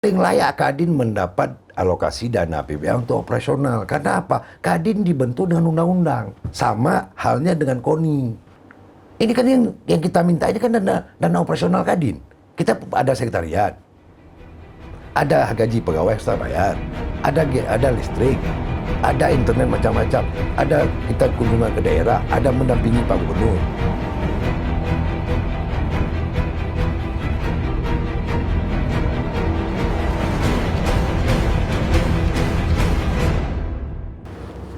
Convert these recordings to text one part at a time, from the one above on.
paling layak Kadin mendapat alokasi dana APBA untuk operasional. Karena apa? Kadin dibentuk dengan undang-undang. Sama halnya dengan KONI. Ini kan yang kita minta ini kan dana operasional Kadin. Kita ada sekretariat, ada gaji pegawai ekstra bayar, ada listrik, ada internet macam-macam, ada kita kunjungan ke daerah, ada mendampingi Pak Gubernur.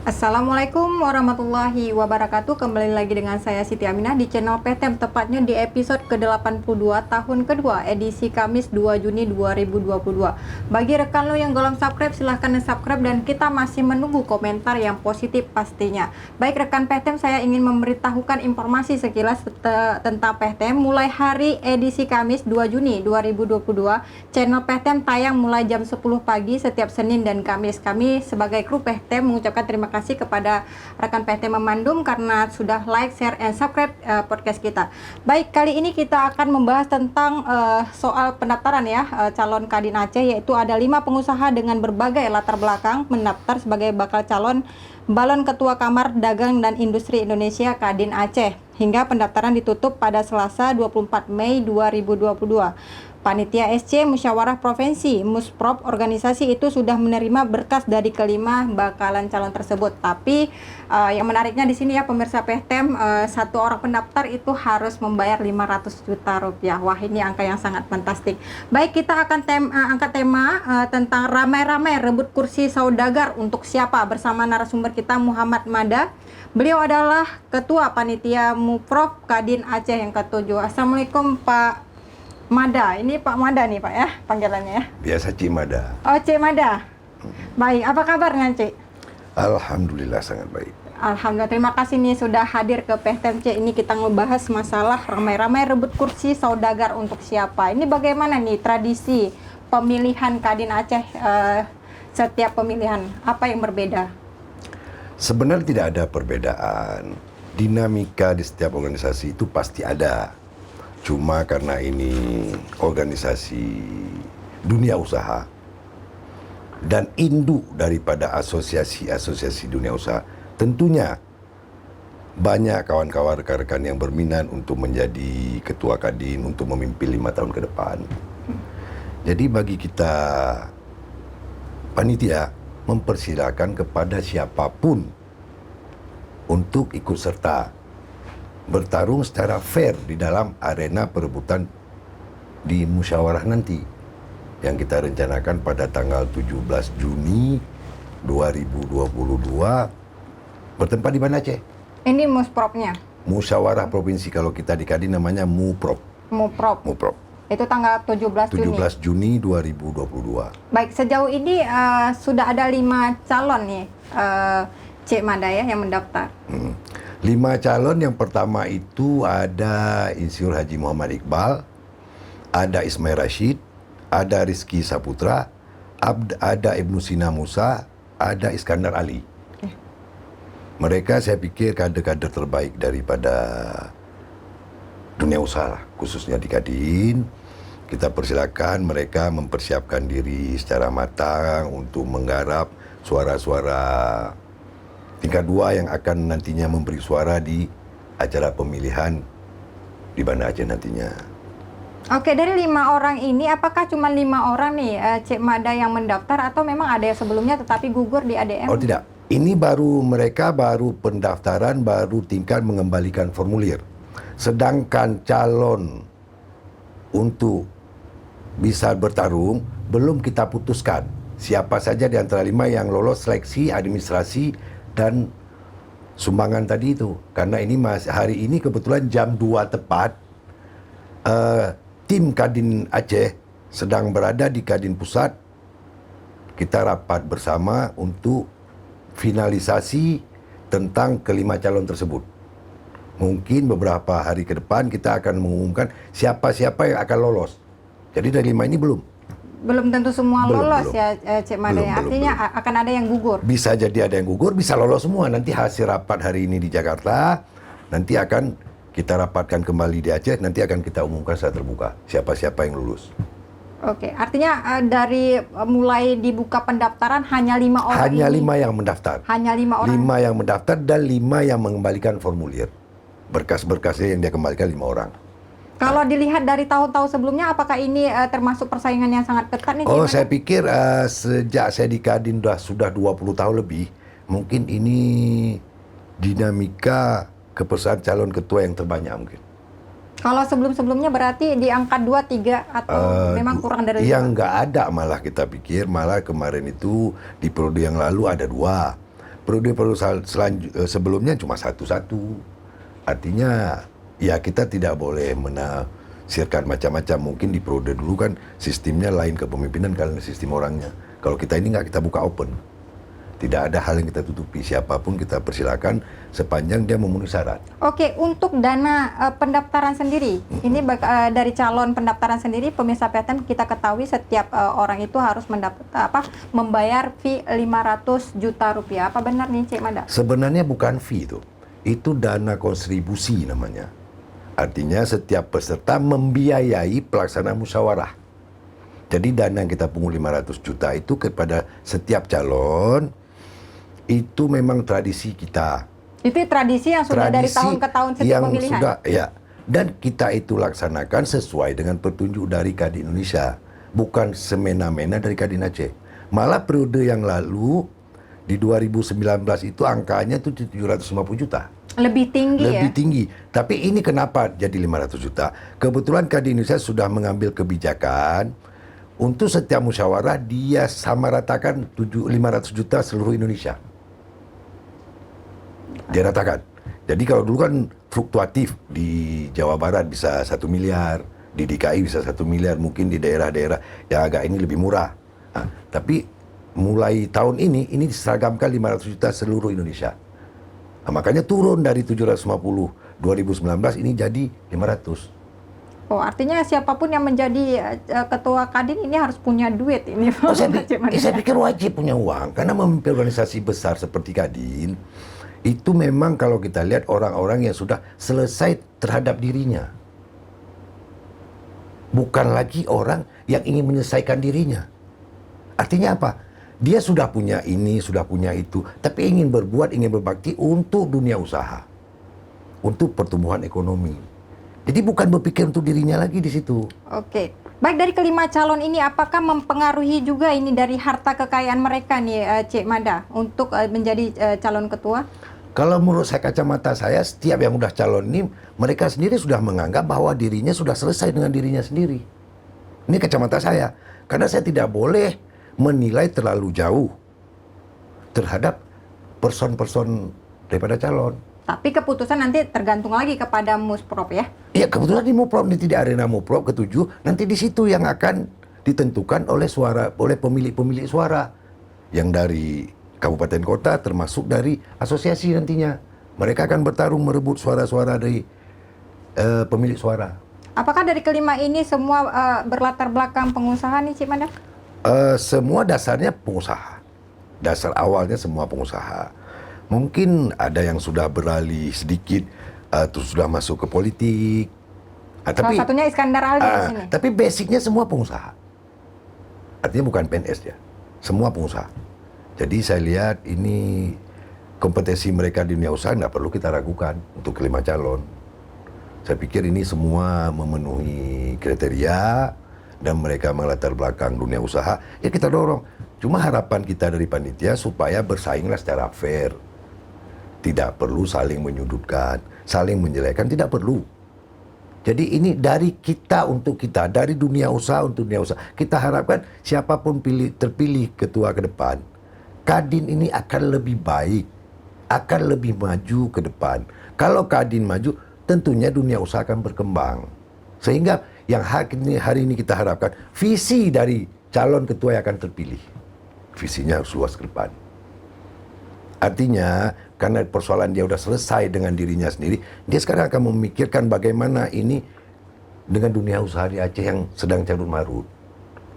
Assalamualaikum warahmatullahi wabarakatuh. Kembali lagi dengan saya Siti Aminah di channel PTM, tepatnya di episode ke-82 tahun kedua, edisi Kamis 2 Juni 2022. Bagi rekan lo yang belum subscribe, silahkan subscribe, dan kita masih menunggu komentar yang positif pastinya. Baik rekan PTM, saya ingin memberitahukan informasi sekilas tentang PTM. Mulai hari edisi Kamis 2 Juni 2022, channel PTM tayang mulai jam 10 pagi setiap Senin dan Kamis. Kami sebagai kru PTM mengucapkan terima kasih kepada rekan PT Memandum karena sudah like, share, and subscribe podcast kita. Baik, kali ini kita akan membahas tentang soal pendaftaran ya, calon Kadin Aceh, yaitu ada 5 pengusaha dengan berbagai latar belakang mendaftar sebagai bakal calon balon Ketua Kamar Dagang dan Industri Indonesia Kadin Aceh. Hingga pendaftaran ditutup pada Selasa 24 Mei 2022. Panitia SC Musyawarah Provinsi Musprop organisasi itu sudah menerima berkas dari kelima bakalan calon tersebut. Tapi yang menariknya di sini ya pemirsa PTM, satu orang pendaftar itu harus membayar 500 juta rupiah. Wah, ini angka yang sangat fantastik. Baik, kita akan angkat tema tentang ramai-ramai rebut kursi saudagar untuk siapa, bersama narasumber kita Muhammad Mada. Beliau adalah Ketua Panitia Muprop Kadin Aceh yang ke-7. Assalamualaikum Pak Mada. Ini Pak Mada nih Pak ya panggilannya ya. Biasa Cik Mada. Oh, Cik Mada. Baik, apa kabar dengan Cik? Alhamdulillah sangat baik. Alhamdulillah, terima kasih nih sudah hadir ke PTM Cik. Ini kita ngebahas masalah ramai-ramai rebut kursi saudagar untuk siapa. Ini bagaimana nih tradisi pemilihan Kadin Aceh, setiap pemilihan, apa yang berbeda? Sebenarnya tidak ada perbedaan. Dinamika di setiap organisasi itu pasti ada. Cuma karena ini organisasi dunia usaha dan induk daripada asosiasi-asosiasi dunia usaha, tentunya banyak kawan-kawan rekan-rekan yang berminat untuk menjadi ketua Kadin untuk memimpin 5 tahun ke depan. Jadi bagi kita panitia mempersilakan kepada siapapun untuk ikut serta bertarung secara fair di dalam arena perebutan di musyawarah nanti yang kita rencanakan pada tanggal 17 Juni 2022 bertempat di Banda Aceh. Ini muspropnya? Musyawarah Provinsi, kalau kita di Kadin namanya Muprop. Muprop. Itu tanggal 17 Juni. 17 Juni 2022. Baik, sejauh ini sudah ada 5 calon nih, Cik Mada ya, yang mendaftar. 5 calon. Yang pertama itu ada Insinyur Haji Muhammad Iqbal, ada Ismail Rashid, ada Rizky Saputra, ada Ibnu Sina Musa, ada Iskandar Ali. Mereka saya pikir kader-kader terbaik daripada dunia usaha, khususnya di Kadin. Kita persilakan mereka mempersiapkan diri secara matang untuk menggarap suara-suara tingkat 2 yang akan nantinya memberi suara di acara pemilihan di Banda Aceh nantinya. Oke, dari 5 orang ini apakah cuma 5 orang nih Cik Mada yang mendaftar atau memang ada yang sebelumnya tetapi gugur di ADM? Oh tidak, ini mereka baru pendaftaran, baru tingkat mengembalikan formulir. Sedangkan calon untuk bisa bertarung belum kita putuskan siapa saja di antara 5 yang lolos seleksi administrasi dan sumbangan tadi itu. Karena ini hari ini kebetulan jam 2 tepat, tim Kadin Aceh sedang berada di Kadin Pusat. Kita rapat bersama untuk finalisasi tentang kelima calon tersebut. Mungkin beberapa hari ke depan kita akan mengumumkan siapa-siapa yang akan lolos. Jadi dari 5 ini belum tentu semua lolos ya Cik Mada. Artinya belum. akan ada yang gugur. Bisa jadi ada yang gugur, bisa lolos semua. Nanti hasil rapat hari ini di Jakarta, nanti akan kita rapatkan kembali di Aceh, nanti akan kita umumkan secara terbuka siapa-siapa yang lulus. Oke, artinya dari mulai dibuka pendaftaran hanya 5 orang Hanya ini. 5 yang mendaftar. Hanya 5 orang. 5 yang mendaftar dan 5 yang mengembalikan formulir. Berkas-berkasnya yang dia kembalikan 5 orang. Kalau dilihat dari tahun-tahun sebelumnya, apakah ini termasuk persaingan yang sangat ketat nih? Oh, Cik saya Mada? pikir sejak saya di Kadin sudah 20 tahun lebih, mungkin ini dinamika kepesertaan calon ketua yang terbanyak mungkin. Kalau sebelum-sebelumnya berarti di angka 2, 3 atau memang kurang dari 5? Yang nggak ada malah kita pikir, malah kemarin itu di periode yang lalu ada 2. Periode sebelumnya cuma 1-1. Artinya ya kita tidak boleh menafsirkan macam-macam. Mungkin di periode dulu kan sistemnya lain kepemimpinan karena sistem orangnya. Kalau kita ini nggak, kita buka open. Tidak ada hal yang kita tutupi. Siapapun kita persilakan sepanjang dia memenuhi syarat. Oke, untuk dana pendaftaran sendiri, ini dari calon pendaftaran sendiri, pemirsa PTM kita ketahui setiap orang itu harus membayar fee 500 juta rupiah. Apa benar nih Cik Mada? Sebenarnya bukan fee itu dana kontribusi namanya. Artinya setiap peserta membiayai pelaksanaan musyawarah. Jadi dana yang kita pungut 500 juta itu kepada setiap calon, itu memang tradisi kita. Itu tradisi yang sudah dari tahun ke tahun setiap pemilihan? Sudah, ya. Dan kita itu laksanakan sesuai dengan petunjuk dari Kadin Indonesia. Bukan semena-mena dari Kadin Aceh. Malah periode yang lalu, di 2019 itu angkanya itu 750 juta. Lebih tinggi Lebih ya? tinggi. Tapi ini kenapa jadi 500 juta? Kebetulan Kadin Indonesia sudah mengambil kebijakan untuk setiap musyawarah dia samaratakan 500 juta seluruh Indonesia. Dia ratakan. Jadi kalau dulu kan fluktuatif, di Jawa Barat bisa 1 miliar, di DKI bisa 1 miliar, mungkin di daerah-daerah yang agak ini lebih murah. Nah, tapi mulai tahun ini diseragamkan 500 juta seluruh Indonesia. Nah, makanya turun dari 750 2019 ini jadi 500. Oh, artinya siapapun yang menjadi ketua Kadin ini harus punya duit ini. Oh, saya Cik Mada. pikir wajib punya uang, karena memimpin organisasi besar seperti Kadin, itu memang kalau kita lihat orang-orang yang sudah selesai terhadap dirinya. Bukan lagi orang yang ingin menyelesaikan dirinya. Artinya apa? Dia sudah punya ini, sudah punya itu, tapi ingin berbuat, ingin berbakti untuk dunia usaha. Untuk pertumbuhan ekonomi. Jadi bukan berpikir untuk dirinya lagi di situ. Oke. Baik, dari kelima calon ini apakah mempengaruhi juga ini dari harta kekayaan mereka nih Cik Mada untuk menjadi calon ketua? Kalau menurut saya, kacamata saya, setiap yang udah calon ini, mereka sendiri sudah menganggap bahwa dirinya sudah selesai dengan dirinya sendiri. Ini kacamata saya. Karena saya tidak boleh menilai terlalu jauh terhadap person-person daripada calon. Tapi keputusan nanti tergantung lagi kepada Musprop ya? Ya, kebetulan di Muprop, ini tidak arena Muprop ke-7, nanti di situ yang akan ditentukan oleh pemilik-pemilik suara. Yang dari kabupaten kota termasuk dari asosiasi nantinya. Mereka akan bertarung merebut suara-suara dari pemilik suara. Apakah dari kelima ini semua berlatar belakang pengusaha nih Cik Mada? Semua dasarnya pengusaha. Dasar awalnya semua pengusaha. Mungkin ada yang sudah beralih sedikit, terus sudah masuk ke politik. Salah satunya Iskandar Ali di sini. Tapi basicnya semua pengusaha. Artinya bukan PNS ya, semua pengusaha. Jadi saya lihat ini kompetensi mereka di dunia usaha tidak perlu kita ragukan untuk kelima calon. Saya pikir ini semua memenuhi kriteria dan mereka melatar belakang dunia usaha. Ya kita dorong. Cuma harapan kita dari panitia supaya bersainglah secara fair. Tidak perlu saling menyudutkan, saling menjelekkan, tidak perlu. Jadi ini dari kita untuk kita, dari dunia usaha untuk dunia usaha. Kita harapkan siapapun terpilih ketua ke depan, Kadin ini akan lebih baik, akan lebih maju ke depan. Kalau Kadin maju, tentunya dunia usaha akan berkembang. Sehingga yang hari ini kita harapkan, visi dari calon ketua yang akan terpilih. Visinya harus luas ke depan. Artinya, karena persoalan dia sudah selesai dengan dirinya sendiri, dia sekarang akan memikirkan bagaimana ini dengan dunia usaha di Aceh yang sedang carut marut.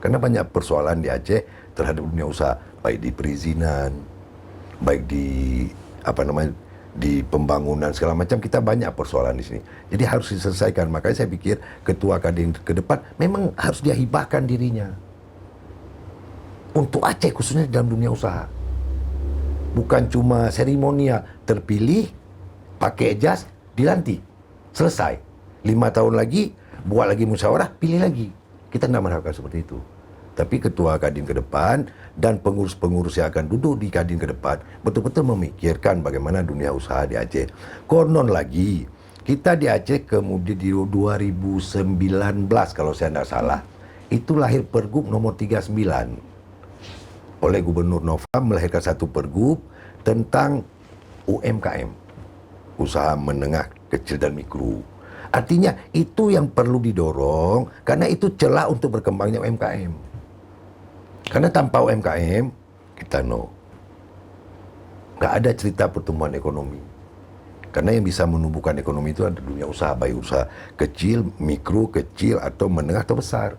Karena banyak persoalan di Aceh terhadap dunia usaha, baik di perizinan, baik di di pembangunan segala macam, kita banyak persoalan di sini. Jadi harus diselesaikan. Makanya saya pikir ketua Kadin ke depan memang harus dia hibahkan dirinya untuk Aceh, khususnya dalam dunia usaha. Bukan cuma seremonial, terpilih, pakai jas, dilantik, selesai. 5 tahun lagi, buat lagi musyawarah, pilih lagi. Kita tidak mengharapkan seperti itu. Tapi ketua Kadin ke depan dan pengurus-pengurus yang akan duduk di Kadin ke depan betul-betul memikirkan bagaimana dunia usaha di Aceh. Konon lagi, kita di Aceh kemudian di 2019 kalau saya tidak salah, itu lahir Pergub nomor 39 oleh Gubernur Nova, melahirkan satu Pergub tentang UMKM, usaha menengah, kecil dan mikro. Artinya itu yang perlu didorong karena itu celah untuk berkembangnya UMKM. Karena tanpa UMKM, kita nggak ada cerita pertumbuhan ekonomi. Karena yang bisa menumbuhkan ekonomi itu ada dunia usaha, baik usaha kecil, mikro, kecil, atau menengah, atau besar.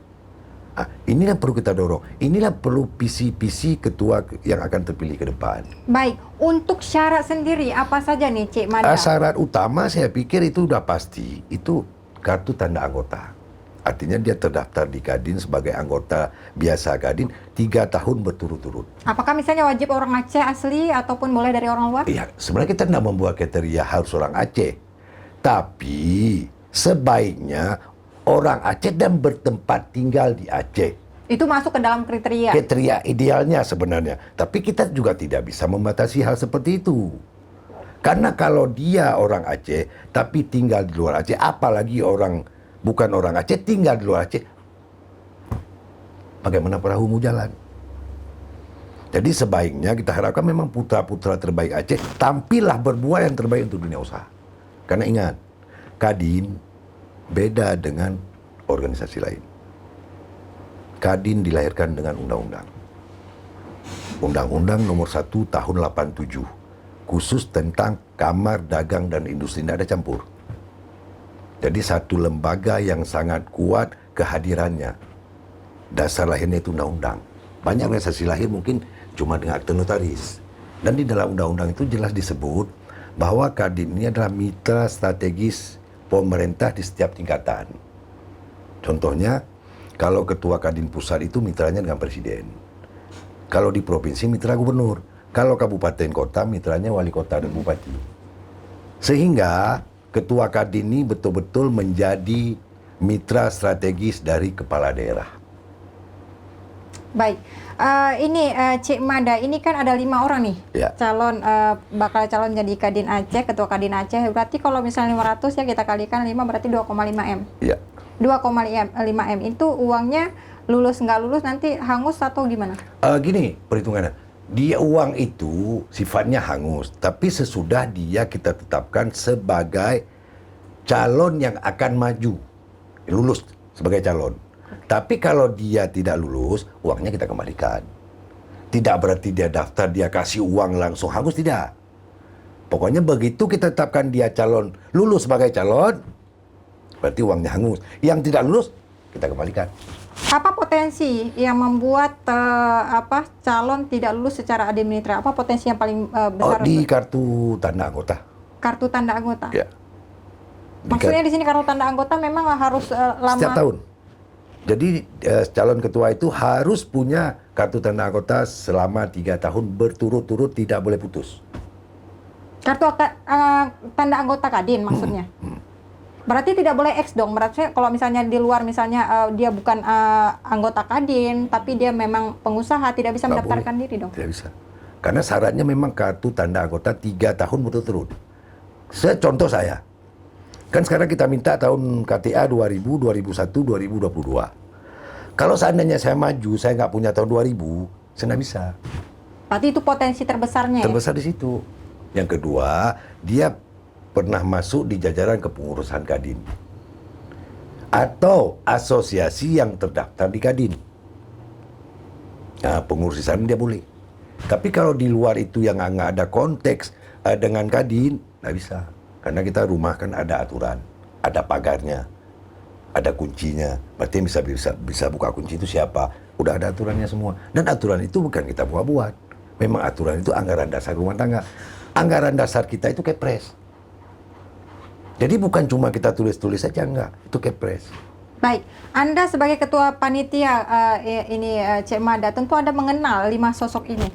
Nah, inilah perlu kita dorong. Inilah perlu visi-visi ketua yang akan terpilih ke depan. Baik, untuk syarat sendiri apa saja nih Cik Mada? Syarat utama saya pikir itu udah pasti, itu kartu tanda anggota. Artinya dia terdaftar di Kadin sebagai anggota biasa Kadin 3 tahun berturut-turut. Apakah misalnya wajib orang Aceh asli ataupun boleh dari orang luar? Iya, sebenarnya kita tidak membuat kriteria harus orang Aceh. Tapi sebaiknya orang Aceh dan bertempat tinggal di Aceh. Itu masuk ke dalam kriteria? Kriteria idealnya sebenarnya. Tapi kita juga tidak bisa membatasi hal seperti itu. Karena kalau dia orang Aceh tapi tinggal di luar Aceh, apalagi bukan orang Aceh tinggal di luar Aceh, bagaimana perahu mau jalan? Jadi sebaiknya kita harapkan memang putra-putra terbaik Aceh tampillah berbuat yang terbaik untuk dunia usaha. Karena ingat, Kadin beda dengan organisasi lain. Kadin dilahirkan dengan undang-undang. Undang-undang nomor 1 tahun 87, khusus tentang Kamar Dagang dan Industri, tidak ada campur. Jadi satu lembaga yang sangat kuat kehadirannya. Dasar lahirnya itu undang-undang. Banyak organisasi lahir mungkin cuma dengan akte notaris. Dan di dalam undang-undang itu jelas disebut bahwa Kadin ini adalah mitra strategis pemerintah di setiap tingkatan. Contohnya, kalau ketua Kadin pusat itu mitranya dengan presiden. Kalau di provinsi mitra gubernur. Kalau kabupaten kota mitranya wali kota dan bupati. Sehingga ketua Kadin ini betul-betul menjadi mitra strategis dari kepala daerah. Baik, ini Cik Mada, ini kan ada 5 orang nih Ya. calon bakal calon jadi Kadin Aceh, ketua Kadin Aceh. Berarti kalau misalnya 500 ya kita kalikan 5 berarti 2,5 M. Ya. 2,5 M itu uangnya lulus nggak lulus nanti hangus atau gimana? Gini perhitungannya, dia uang itu sifatnya hangus, tapi sesudah dia kita tetapkan sebagai calon yang akan maju, lulus sebagai calon. Tapi kalau dia tidak lulus, uangnya kita kembalikan. Tidak berarti dia daftar, dia kasih uang langsung hangus, tidak. Pokoknya begitu kita tetapkan dia calon, lulus sebagai calon, berarti uangnya hangus. Yang tidak lulus, kita kembalikan. Apa potensi yang membuat calon tidak lulus secara administrasi? Apa potensi yang paling besar? Di kartu tanda anggota. Kartu tanda anggota. Ya. Maksudnya di sini kartu tanda anggota memang harus lama. Setiap tahun. Jadi calon ketua itu harus punya kartu tanda anggota selama 3 tahun berturut-turut, tidak boleh putus. Kartu tanda anggota Kadin maksudnya. Berarti tidak boleh X dong. Berarti kalau misalnya di luar misalnya dia bukan anggota Kadin, tapi dia memang pengusaha, tidak bisa Nggak mendaftarkan boleh. diri dong. Tidak bisa. Karena syaratnya memang kartu tanda anggota 3 tahun berturut-turut. Contoh saya. Kan sekarang kita minta tahun KTA 2000, 2001, 2022. Kalau seandainya saya maju, saya nggak punya tahun 2000, saya nggak bisa. Berarti itu potensi terbesarnya ya? Terbesar di situ. Yang kedua, dia pernah masuk di jajaran kepengurusan Kadin. Atau asosiasi yang terdaftar di Kadin. Nah, pengurus di sana dia boleh. Tapi kalau di luar itu yang nggak ada konteks dengan Kadin, nggak bisa. Karena kita rumah kan ada aturan, ada pagarnya, ada kuncinya. Berarti yang bisa buka kunci itu siapa? Udah ada aturannya semua. Dan aturan itu bukan kita buat-buat. Memang aturan itu anggaran dasar rumah tangga. Anggaran dasar kita itu Kepres. Jadi bukan cuma kita tulis-tulis saja, enggak. Itu Kepres. Baik, Anda sebagai ketua panitia Cik Mada, tentu Anda mengenal 5 sosok ini.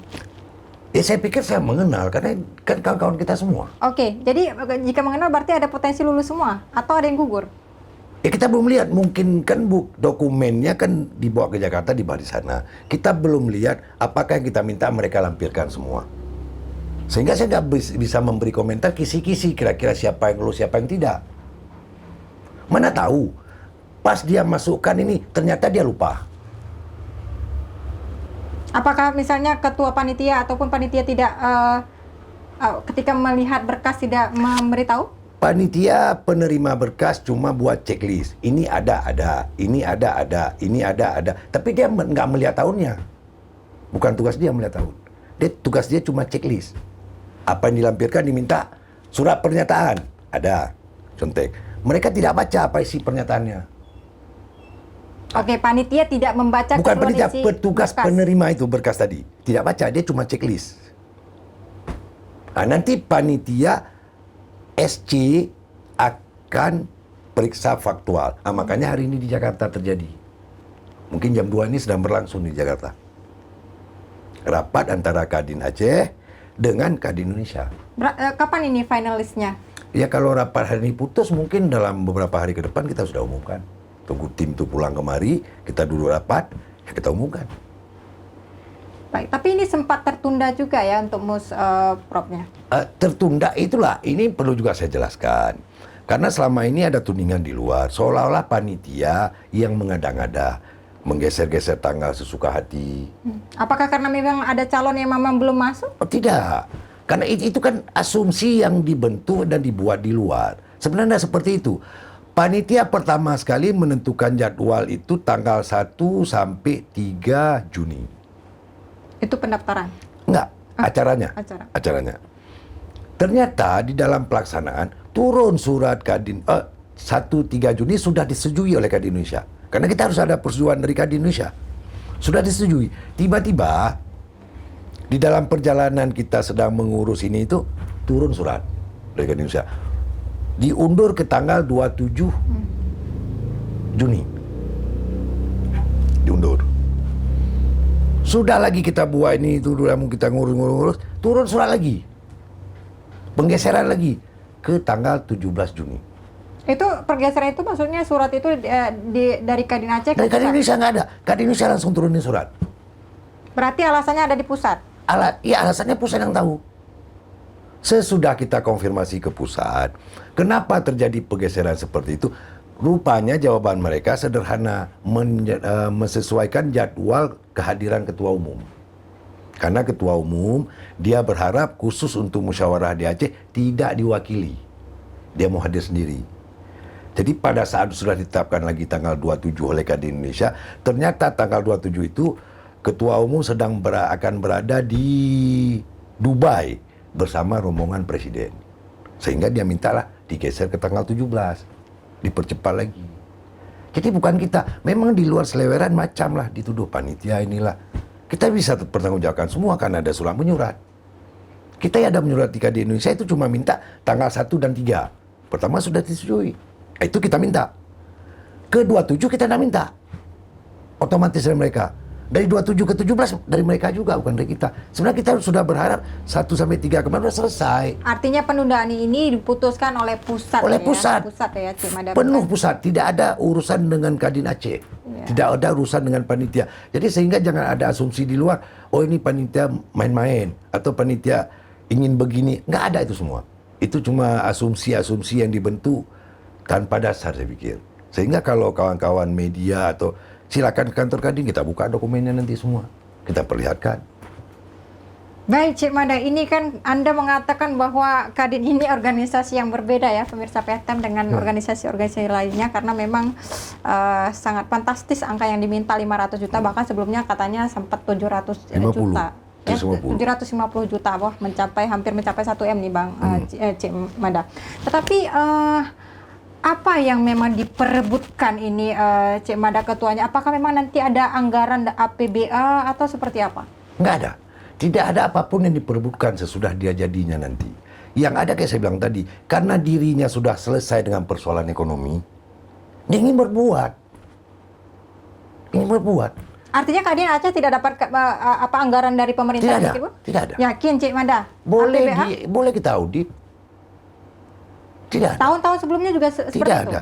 Saya pikir saya mengenal, karena kan kawan-kawan kita semua. Oke, jadi jika mengenal berarti ada potensi lulus semua, atau ada yang gugur? Kita belum lihat, mungkin kan dokumennya kan dibawa ke Jakarta, di sana. Kita belum lihat apakah yang kita minta mereka lampirkan semua. Sehingga saya nggak bisa memberi komentar kisi-kisi kira-kira siapa yang lulus, siapa yang tidak. Mana tahu, pas dia masukkan ini ternyata dia lupa. Apakah misalnya ketua panitia ataupun panitia tidak ketika melihat berkas tidak memberitahu? Panitia penerima berkas cuma buat checklist. Ini ada, ini ada, ini ada. Tapi dia nggak melihat tahunnya. Bukan tugas dia melihat tahun. Tugas dia cuma checklist. Apa yang dilampirkan diminta surat pernyataan. Ada, contek. Mereka tidak baca apa isi pernyataannya. Oke, panitia tidak membaca Bukan panitia, isi petugas berkas. penerima itu berkas tadi. Tidak baca, dia cuma checklist. Nah, nanti panitia SC akan periksa faktual. Makanya hari ini di Jakarta terjadi. Mungkin jam 2 ini sedang berlangsung di Jakarta. Rapat antara Kadin Aceh dengan Kadin Indonesia. Kapan ini finalisnya? Ya kalau rapat hari ini putus, mungkin dalam beberapa hari ke depan kita sudah umumkan. Tunggu tim itu pulang kemari, kita dulu rapat, ya kita umumkan. Baik, tapi ini sempat tertunda juga ya untuk propnya. Tertunda itulah, ini perlu juga saya jelaskan. Karena selama ini ada tudingan di luar, seolah-olah panitia yang mengada-ngada, menggeser-geser tanggal sesuka hati. Apakah karena memang ada calon yang memang belum masuk? Oh, tidak. Karena itu kan asumsi yang dibentuk dan dibuat di luar. Sebenarnya seperti itu. Panitia pertama sekali menentukan jadwal itu tanggal 1 sampai 3 Juni. Itu pendaftaran? Enggak, acaranya. Ternyata di dalam pelaksanaan turun surat Kadin 1-3 Juni sudah disetujui oleh Kadin Indonesia. Karena kita harus ada persetujuan dari Kadin Indonesia. Sudah disetujui. Tiba-tiba di dalam perjalanan kita sedang mengurus ini itu turun surat dari Kadin Indonesia. Diundur ke tanggal 27 Juni. Diundur. Sudah lagi kita buat ini, itu kita ngurus, turun surat lagi. Penggeseran lagi ke tanggal 17 Juni. Itu pergeseran itu maksudnya surat itu dari Kadin Aceh ke Dari Kadin pusat? Indonesia nggak ada. Kadin Indonesia langsung turunin surat. Berarti alasannya ada di pusat? Alasannya pusat yang tahu. Sesudah kita konfirmasi ke pusat, kenapa terjadi pergeseran seperti itu? Rupanya jawaban mereka sederhana, menyesuaikan jadwal kehadiran ketua umum. Karena ketua umum, dia berharap khusus untuk musyawarah di Aceh tidak diwakili. Dia mau hadir sendiri. Jadi pada saat sudah ditetapkan lagi tanggal 27 oleh Kadin Indonesia, ternyata tanggal 27 itu ketua umum sedang akan berada di Dubai bersama rombongan presiden. Sehingga dia mintalah digeser ke tanggal 17. Dipercepat lagi. Jadi bukan kita. Memang di luar seleweran macam lah dituduh panitia inilah. Kita bisa pertanggungjawabkan semua karena ada surat menyurat. Kita ya ada menyurat di Kadin Indonesia itu cuma minta tanggal 1 dan 3. Pertama sudah disetujui. Itu kita minta. Ke 27 kita tidak minta. Otomatis dari mereka. Dari 27 ke 17 dari mereka juga, bukan dari kita. Sebenarnya kita sudah berharap 1 sampai 3 kemarin sudah selesai. Artinya penundaan ini diputuskan oleh pusat. Oleh pusat. Pusat ya, Cik Mada. Penuh pusat. Tidak ada urusan dengan Kadin Aceh. Ya. Tidak ada urusan dengan panitia. Jadi sehingga jangan ada asumsi di luar. Oh ini panitia main-main. Atau panitia ingin begini. Nggak ada itu semua. Itu cuma asumsi-asumsi yang dibentuk tanpa dasar saya pikir. Sehingga kalau kawan-kawan media atau silakan ke kantor Kadin, kita buka dokumennya nanti semua. Kita perlihatkan. Baik, Cik Mada, ini kan Anda mengatakan bahwa Kadin ini organisasi yang berbeda ya, pemirsa PTM dengan organisasi-organisasi lainnya, karena memang sangat fantastis angka yang diminta 500 juta, bahkan sebelumnya katanya sempat 700 juta. Ya, 750 juta, wah hampir mencapai 1 M nih Bang Cik Mada. Tetapi apa yang memang diperebutkan ini Cik Mada ketuanya? Apakah memang nanti ada anggaran APBA atau seperti apa? Nggak ada. Tidak ada apapun yang diperebutkan sesudah dia jadinya nanti. Yang ada kayak saya bilang tadi, karena dirinya sudah selesai dengan persoalan ekonomi, dia ingin berbuat. Ingin berbuat. Artinya Kadin Aceh tidak dapat apa anggaran dari pemerintah? Tidak ada, Ibu? tidak ada. Yakin Cik Mada? Boleh APBH? boleh kita audit. Tidak ada. Tahun-tahun sebelumnya juga seperti Tidak itu? ada.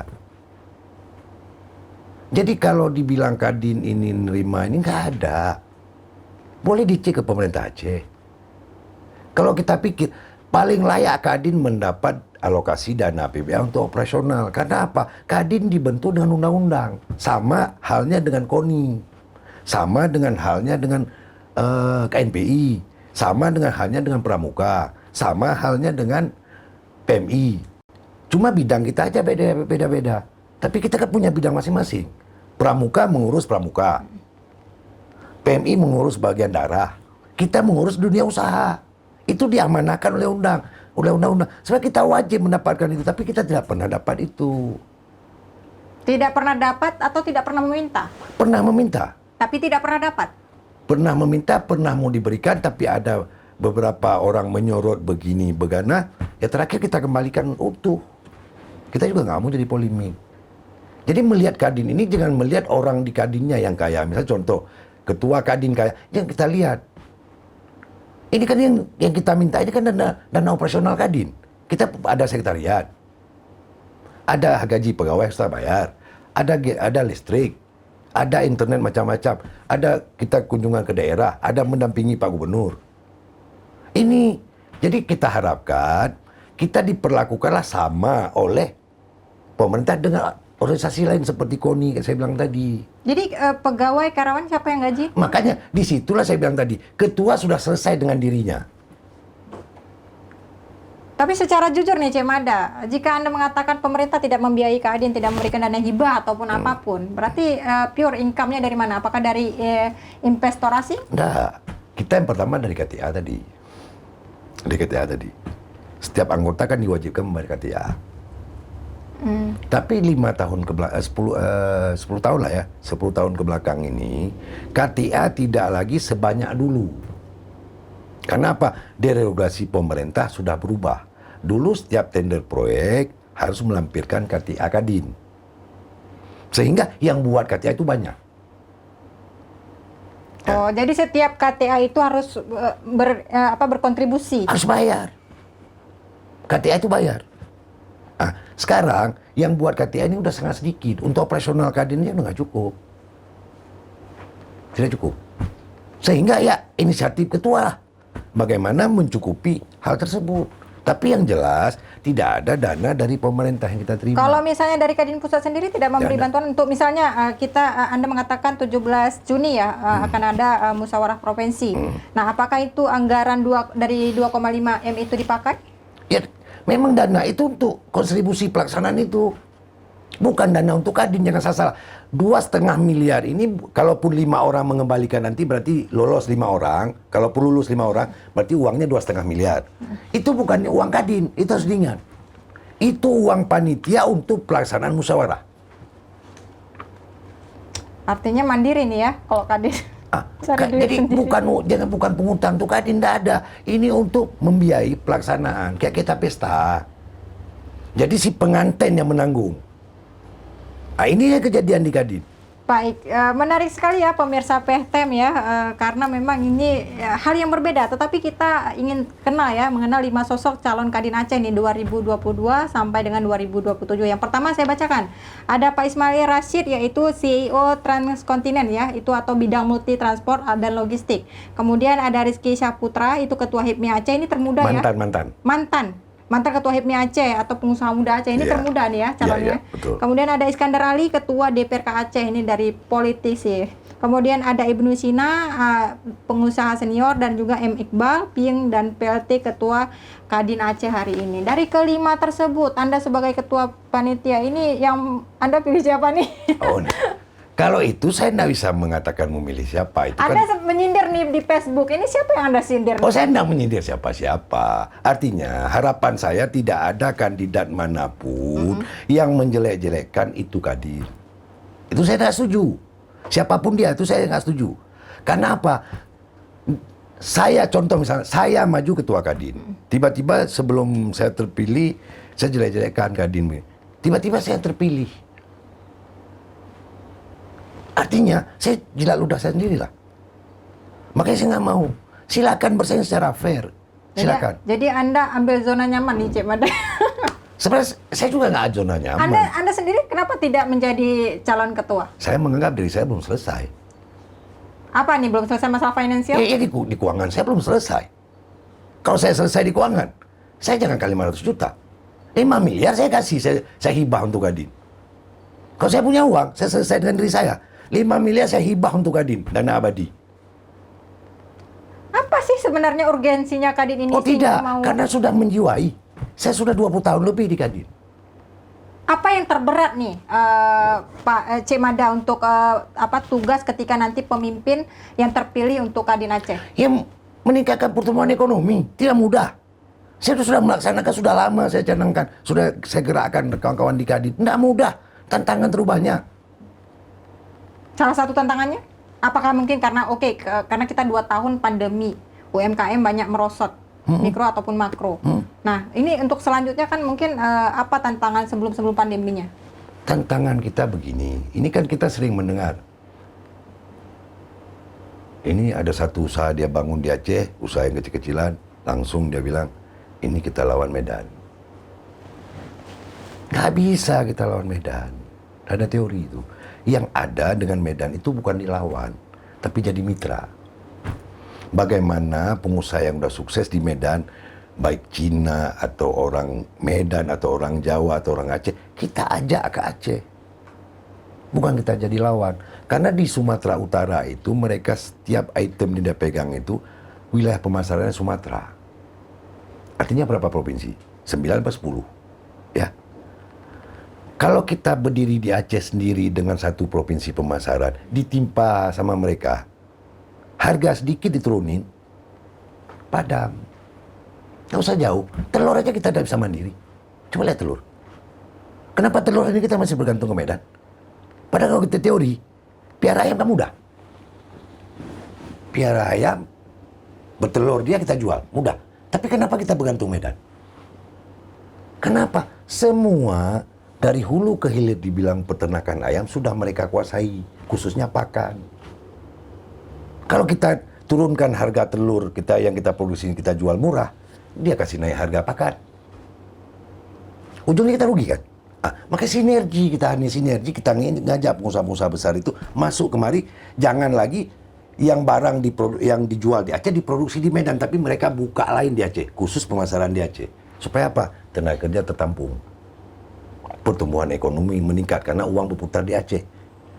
Jadi kalau dibilang Kadin ini nerima ini nggak ada. Boleh dicek ke pemerintah Aceh. Kalau kita pikir paling layak Kadin mendapat alokasi dana APBH untuk operasional. Karena apa? Kadin dibentuk dengan undang-undang. Sama halnya dengan KONI. Sama dengan halnya dengan KNPI. Sama dengan halnya dengan Pramuka. Sama halnya dengan PMI. Cuma bidang kita aja beda-beda. Tapi kita kan punya bidang masing-masing. Pramuka mengurus Pramuka. PMI mengurus bagian darah. Kita mengurus dunia usaha. Itu diamanahkan oleh undang-undang. Sebenarnya kita wajib mendapatkan itu, tapi kita tidak pernah dapat itu. Tidak pernah dapat atau tidak pernah meminta? Pernah meminta. Tapi tidak pernah dapat? Pernah meminta, pernah mau diberikan, tapi ada beberapa orang menyorot begini, begana. Ya terakhir kita kembalikan utuh. Kita juga nggak mau jadi polemik. Jadi melihat Kadin ini jangan melihat orang di Kadinnya yang kaya. Misalnya contoh, ketua Kadin kaya. Jangan kita lihat. Ini kan yang kita minta ini kan dana operasional Kadin. Kita ada sekretariat. Ada gaji pegawai harus kita bayar. Ada listrik. Ada internet macam-macam. Ada kita kunjungan ke daerah. Ada mendampingi Pak Gubernur. Ini, jadi kita harapkan kita diperlakukanlah sama oleh pemerintah dengan organisasi lain seperti KONI yang saya bilang tadi. Jadi pegawai karyawan siapa yang gaji? Makanya disitulah saya bilang tadi, ketua sudah selesai dengan dirinya. Tapi secara jujur nih Cik Mada, jika Anda mengatakan pemerintah tidak membiayai Kadin, tidak memberikan dana hibah ataupun apapun, berarti pure income-nya dari mana? Apakah dari investorasi? Enggak. Kita yang pertama dari KTA tadi. Dari KTA tadi. Setiap anggota kan diwajibkan membayar KTA. Tapi 5 tahun ke belakang, 10 tahun lah ya, 10 tahun ke belakang ini, KTA tidak lagi sebanyak dulu. Karena apa? Deregulasi pemerintah sudah berubah. Dulu setiap tender proyek harus melampirkan KTA Kadin. Sehingga yang buat KTA itu banyak. Oh, jadi setiap KTA itu harus berkontribusi. Harus bayar. KTA itu bayar. Nah, sekarang yang buat KTA ini udah sangat sedikit. Untuk operasional Kadinnya udah nggak cukup. Tidak cukup. Sehingga ya inisiatif ketua bagaimana mencukupi hal tersebut. Tapi yang jelas tidak ada dana dari pemerintah yang kita terima. Kalau misalnya dari Kadin Pusat sendiri tidak memberi bantuan untuk misalnya Anda mengatakan 17 Juni ya akan ada musyawarah provinsi. Nah, apakah itu anggaran dari 2,5 M itu dipakai? Ya, memang dana itu untuk kontribusi pelaksanaan itu. Bukan dana untuk Kadin, jangan salah. 2,5 miliar ini, kalaupun 5 orang mengembalikan nanti berarti lolos 5 orang. Kalaupun lulus 5 orang, berarti uangnya 2,5 miliar. Itu bukan uang Kadin, itu harus diingat. Itu uang panitia untuk pelaksanaan musyawarah. Artinya mandiri nih ya, kalau Kadin. Jadi bukan pengutang untuk Kadin, tidak ada. Ini untuk membiayai pelaksanaan, kayak kita pesta. Jadi si pengantin yang menanggung. Nah, ini ya kejadian di Kadin. Baik, menarik sekali ya pemirsa PTM ya, karena memang ini hal yang berbeda. Tetapi kita ingin mengenal 5 sosok calon Kadin Aceh nih 2022 sampai dengan 2027. Yang pertama saya bacakan, ada Pak Ismail Rashid yaitu CEO Transkontinen ya, itu atau bidang multi transport dan logistik. Kemudian ada Rizky Syaputra, itu ketua HIPMI Aceh, ini termuda ya. Mantan Ketua HIPMI Aceh atau pengusaha muda Aceh ini termuda nih ya calonnya. Betul. Kemudian ada Iskandar Ali, Ketua DPRK Aceh, ini dari politisi. Kemudian ada Ibnu Sina, pengusaha senior, dan juga M. Iqbal, Ping, dan PLT Ketua Kadin Aceh hari ini. Dari kelima tersebut, Anda sebagai Ketua Panitia ini yang Anda pilih siapa nih? Oh, kalau itu saya tidak bisa mengatakan memilih siapa. Itu Anda kan menyindir nih di Facebook. Ini siapa yang Anda sindir? Oh, saya tidak menyindir siapa-siapa. Artinya harapan saya tidak ada kandidat manapun yang menjelek-jelekkan itu Kadin. Itu saya tidak setuju. Siapapun dia itu saya nggak setuju. Karena apa? Saya contoh misalnya, saya maju ketua Kadin. Tiba-tiba sebelum saya terpilih, saya jelek-jelekkan Kadin. Tiba-tiba saya terpilih. Artinya, saya jilat ludah saya sendiri lah. Makanya saya nggak mau. Silakan bersaing secara fair. Silakan. Jadi Anda ambil zona nyaman nih, Cik Mada. Sebenarnya saya juga nggak zona nyaman. Anda sendiri kenapa tidak menjadi calon ketua? Saya menganggap diri saya belum selesai. Apa nih, belum selesai masalah finansial? Ya, di keuangan saya belum selesai. Kalau saya selesai di keuangan, saya jangan kali 500 juta. 5 miliar saya kasih, saya hibah untuk Kadin. Kalau saya punya uang, saya selesai dengan diri saya. 5 miliar saya hibah untuk Kadin, dana abadi. Apa sih sebenarnya urgensinya Kadin ini? Oh tidak, karena sudah menjiwai. Saya sudah 20 tahun lebih di Kadin. Apa yang terberat nih, Pak Cik Mada, untuk tugas ketika nanti pemimpin yang terpilih untuk Kadin Aceh? Ya, meningkatkan pertumbuhan ekonomi, tidak mudah. Saya sudah melaksanakan, sudah lama saya canangkan, sudah saya gerakkan kawan-kawan di Kadin. Tidak mudah, tantangan terubahnya. Salah satu tantangannya? Apakah mungkin karena karena kita 2 tahun pandemi, UMKM banyak merosot, mikro ataupun makro. Nah, ini untuk selanjutnya kan mungkin apa tantangan sebelum pandeminya? Tantangan kita begini, ini kan kita sering mendengar. Ini ada satu usaha dia bangun di Aceh, usaha yang kecil-kecilan, langsung dia bilang, ini kita lawan Medan. Nggak bisa kita lawan Medan. Ada teori itu. Yang ada dengan Medan itu bukan dilawan, tapi jadi mitra. Bagaimana pengusaha yang udah sukses di Medan, baik Cina atau orang Medan atau orang Jawa atau orang Aceh, kita ajak ke Aceh. Bukan kita jadi lawan. Karena di Sumatera Utara itu mereka setiap item yang dia pegang itu wilayah pemasarannya Sumatera. Artinya berapa provinsi? 9 atau 10. Ya. Kalau kita berdiri di Aceh sendiri dengan satu provinsi pemasaran, ditimpa sama mereka, harga sedikit diturunin, padam. Nggak usah jauh, telur aja kita tidak bisa mandiri. Coba lihat telur. Kenapa telur ini kita masih bergantung ke Medan? Padahal kalau kita teori, piara ayam kan mudah. Piara ayam, bertelur dia kita jual, mudah. Tapi kenapa kita bergantung Medan? Kenapa? Semua dari hulu ke hilir dibilang peternakan ayam sudah mereka kuasai, khususnya pakan. Kalau kita turunkan harga telur kita yang kita produksi kita jual murah, dia kasih naik harga pakan. Ujungnya kita rugi kan? Maka sinergi kita ngajak pengusaha-pengusaha besar itu masuk kemari, jangan lagi yang barang yang dijual di Aceh diproduksi di Medan, tapi mereka buka lain di Aceh, khusus pemasaran di Aceh. Supaya apa? Tenaga kerja tertampung. Pertumbuhan ekonomi meningkat karena uang berputar di Aceh.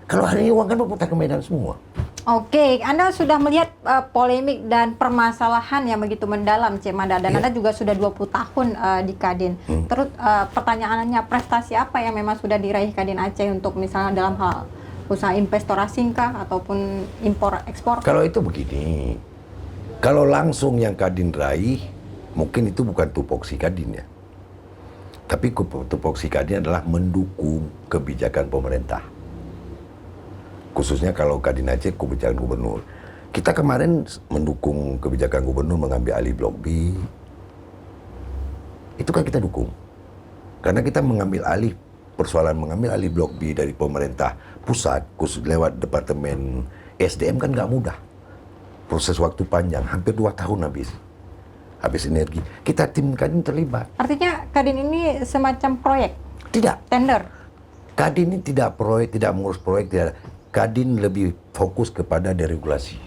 Kalau hari ini uang kan berputar ke Medan semua. Oke, Anda sudah melihat polemik dan permasalahan yang begitu mendalam, Cik Mada, dan Anda juga sudah 20 tahun di Kadin. Terus pertanyaannya, prestasi apa yang memang sudah diraih Kadin Aceh untuk misalnya dalam hal usaha investor asing kah ataupun impor ekspor? Kalau itu begini, kalau langsung yang Kadin raih, mungkin itu bukan tupoksi Kadin ya. Tapi tupoksi Kadin adalah mendukung kebijakan pemerintah. Khususnya kalau Kadin Aceh, kebijakan gubernur. Kita kemarin mendukung kebijakan gubernur mengambil alih Blok B. Itu kan kita dukung. Karena kita mengambil alih, persoalan mengambil alih Blok B dari pemerintah pusat, khusus lewat Departemen SDM kan nggak mudah. Proses waktu panjang, hampir 2 tahun habis energi. Kita tim Kadin terlibat. Artinya Kadin ini semacam proyek? Tidak. Tender? Kadin ini tidak proyek, tidak mengurus proyek, tidak. Kadin lebih fokus kepada deregulasi.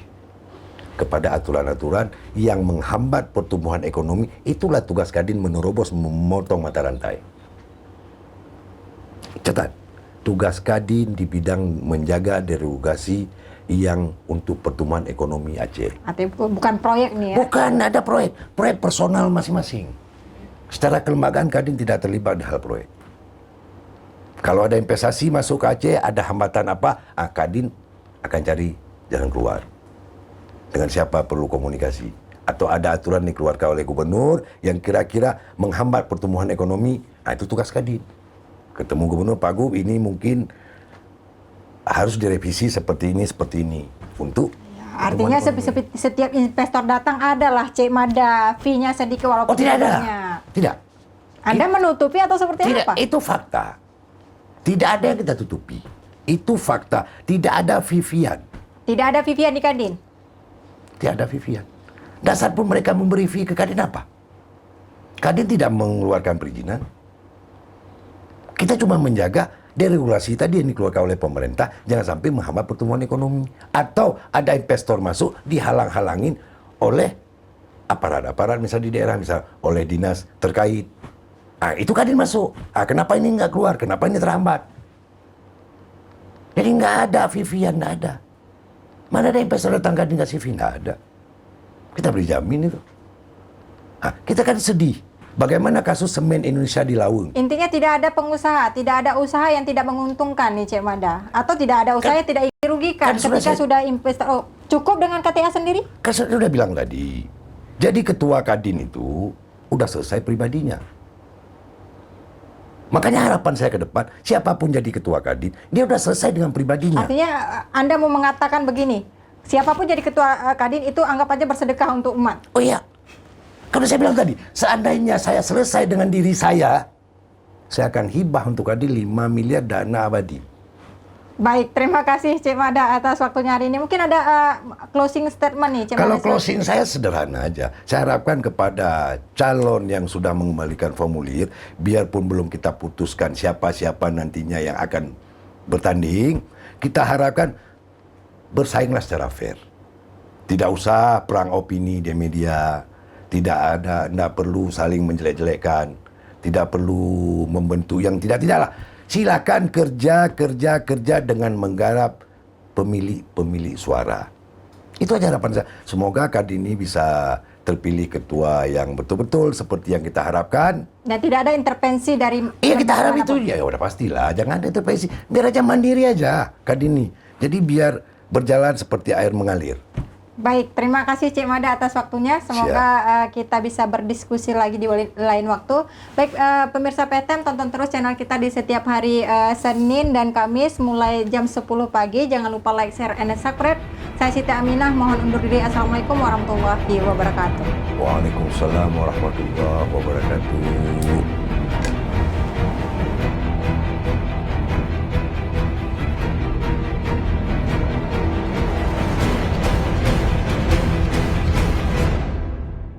Kepada aturan-aturan yang menghambat pertumbuhan ekonomi. Itulah tugas Kadin, menerobos, memotong mata rantai. Catat, tugas Kadin di bidang menjaga deregulasi yang untuk pertumbuhan ekonomi Aceh. Artinya bukan proyek nih ya? Bukan, ada proyek. Proyek personal masing-masing. Secara kelembagaan Kadin tidak terlibat di hal proyek. Kalau ada investasi masuk ke Aceh, ada hambatan apa, Kadin akan cari jalan keluar. Dengan siapa perlu komunikasi. Atau ada aturan dikeluarkan oleh gubernur yang kira-kira menghambat pertumbuhan ekonomi, itu tugas Kadin. Ketemu gubernur, Pak Gub, ini mungkin harus direvisi seperti ini. Untuk Artinya setiap investor datang adalah Cik Mada, fee-nya sedikit walaupun Oh, tidak ada. banyak. Tidak. Anda menutupi atau seperti Tidak, apa? itu fakta. Tidak ada yang kita tutupi. Itu fakta. Tidak ada Vivian. Tidak ada Vivian di Kadin. Tidak ada Vivian. Dasar pun mereka memberi fee ke Kadin apa? Kadin tidak mengeluarkan perizinan. Kita cuma menjaga deregulasi tadi yang dikeluarkan oleh pemerintah jangan sampai menghambat pertumbuhan ekonomi. Atau ada investor masuk dihalang-halangin oleh aparat-aparat misal di daerah, misal oleh dinas terkait. Itu Kadin masuk. Kenapa ini nggak keluar? Kenapa ini terhambat? Jadi nggak ada Vivian, nggak ada. Mana ada investor datang Kadin nggak CV? Nggak ada. Kita beri jamin itu. Kita kan sedih. Bagaimana kasus semen Indonesia di Laung? Intinya tidak ada pengusaha, tidak ada usaha yang tidak menguntungkan nih Cik Mada. Atau tidak ada usaha yang tidak dirugikan ketika sudah investor. Oh, cukup dengan KTA sendiri? Kan saya sudah bilang tadi. Jadi ketua Kadin itu udah selesai pribadinya. Makanya harapan saya ke depan, siapapun jadi ketua Kadin, dia udah selesai dengan pribadinya. Artinya Anda mau mengatakan begini, siapapun jadi ketua Kadin itu anggap aja bersedekah untuk umat. Oh iya. Kalau saya bilang tadi, seandainya saya selesai dengan diri saya akan hibah untuk Kadin 5 miliar dana abadi. Baik, terima kasih Cik Mada atas waktunya hari ini. Mungkin ada closing statement nih Cik Kalau Mada. closing saya sederhana aja. Saya harapkan kepada calon yang sudah mengembalikan formulir, biarpun belum kita putuskan siapa-siapa nantinya yang akan bertanding, kita harapkan bersainglah secara fair. Tidak usah perang opini di media. Tidak perlu saling menjelek-jelekkan, tidak perlu membentuk yang tidaklah. Silakan kerja dengan menggarap pemilik suara. Itu aja harapan saya. Semoga Kadin ini bisa terpilih ketua yang betul-betul seperti yang kita harapkan. Dan tidak ada intervensi dari... Iya, kita harap itu. Ya udah pastilah, jangan ada intervensi. Biar aja mandiri aja Kadin ini. Jadi biar berjalan seperti air mengalir. Baik, terima kasih Cik Mada atas waktunya. Semoga kita bisa berdiskusi lagi di lain waktu. Baik, pemirsa PTM, tonton terus channel kita di setiap hari Senin dan Kamis mulai jam 10 pagi. Jangan lupa like, share, and subscribe. Saya Siti Aminah, mohon undur diri. Assalamualaikum warahmatullahi wabarakatuh. Waalaikumsalam warahmatullahi wabarakatuh.